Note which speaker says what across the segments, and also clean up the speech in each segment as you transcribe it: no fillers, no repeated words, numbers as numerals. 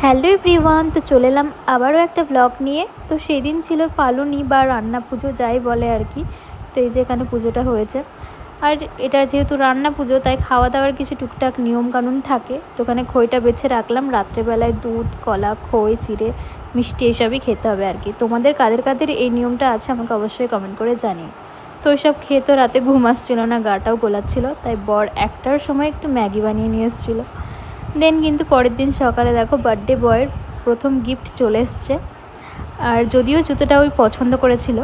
Speaker 1: Hello everyone, তো চলে এলাম আবারও একটা ব্লগ নিয়ে। তো সেই দিন ছিল পালুনি বা রান্না পুজো যাই বলে আর কি। তো এই যে এখানে পুজোটা হয়েছে, আর এটা যেহেতু রান্না পুজো তাই খাওয়া দাওয়ার কিছু টুকটাক নিয়মকানুন থাকে। তো ওখানে খইটা বেছে রাখলাম, রাত্রেবেলায় দুধ কলা খই চিড়ে মিষ্টি এসবই খেতে হবে আর কি। তোমাদের কাদের কাদের এই নিয়মটা আছে আমাকে অবশ্যই কমেন্ট করে জানিও। তো ওইসব খেয়ে তো রাতে ঘুম আসছিল না, গাটাও গোলাচ্ছিল, তাই বর একটার সময় একটু ম্যাগি বানিয়ে নিয়ে এসেছিলো। দেন কিন্তু পরের দিন সকালে দেখো বার্থডে বয়ের প্রথম গিফট চলে এসছে। আর যদিও জুতোটা ওই পছন্দ করেছিল,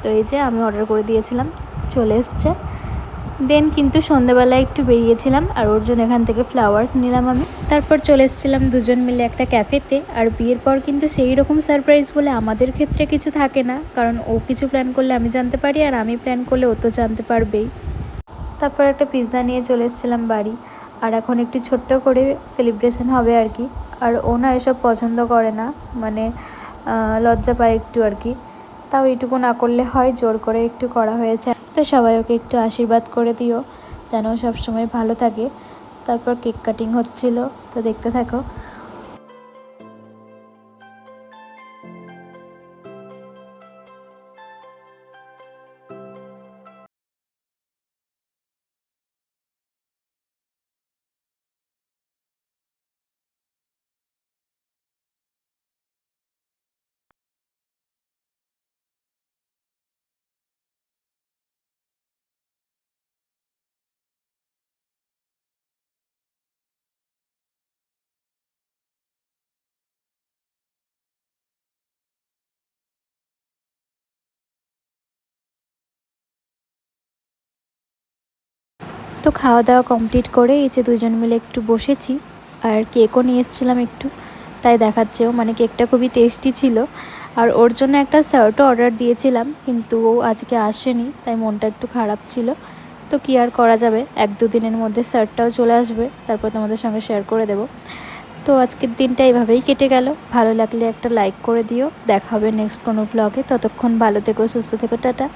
Speaker 1: তো এই যে আমি অর্ডার করে দিয়েছিলাম, চলে এসছে। দেন কিন্তু সন্ধ্যাবেলায় একটু বেরিয়েছিলাম, আর ওর জন্য এখান থেকে ফ্লাওয়ার্স নিলাম আমি। তারপর চলে এসেছিলাম দুজন মিলে একটা ক্যাফেতে। আর বিয়ের পর কিন্তু সেই রকম সারপ্রাইজ বলে আমাদের ক্ষেত্রে কিছু থাকে না, কারণ ও কিছু প্ল্যান করলে আমি জানতে পারি, আর আমি প্ল্যান করলে ও তো জানতে পারবেই। তারপর একটা পিৎজা নিয়ে চলে এসেছিলাম বাড়ি। আর এখন একটি ছোট্ট করে সেলিব্রেশন হবে আর কি। আর ও না এসব পছন্দ করে না, মানে লজ্জা পায় একটু আর কি। তাও এইটুকু না করলে হয়, জোর করে একটু করা হয়েছে। তো সবাই ওকে একটু আশীর্বাদ করে দিও যেন সবসময় ভালো থাকে। তারপর কেক কাটিং হচ্ছিল, তো দেখতে থাকো। তো খাওয়া দাওয়া কমপ্লিট করে এই যে দুজন মিলে একটু বসেছি। আর কেকও নিয়ে এসেছিলাম একটু, তাই দেখাচ্ছেও, মানে কেকটা খুবই টেস্টি ছিল। আর ওর জন্য একটা শার্টও অর্ডার দিয়েছিলাম, কিন্তু ও আজকে আসেনি, তাই মনটা একটু খারাপ ছিল। তো কী আর করা যাবে, 1-2 দিনের মধ্যে শার্টটাও চলে আসবে, তারপর তোমাদের সঙ্গে শেয়ার করে দেব। তো আজকের দিনটা এইভাবেই কেটে গেল। ভালো লাগলে একটা লাইক করে দিও। দেখা হবে নেক্সট কোনো ব্লগে। ততক্ষণ ভালো থেকো, সুস্থ থেকো, টাটা।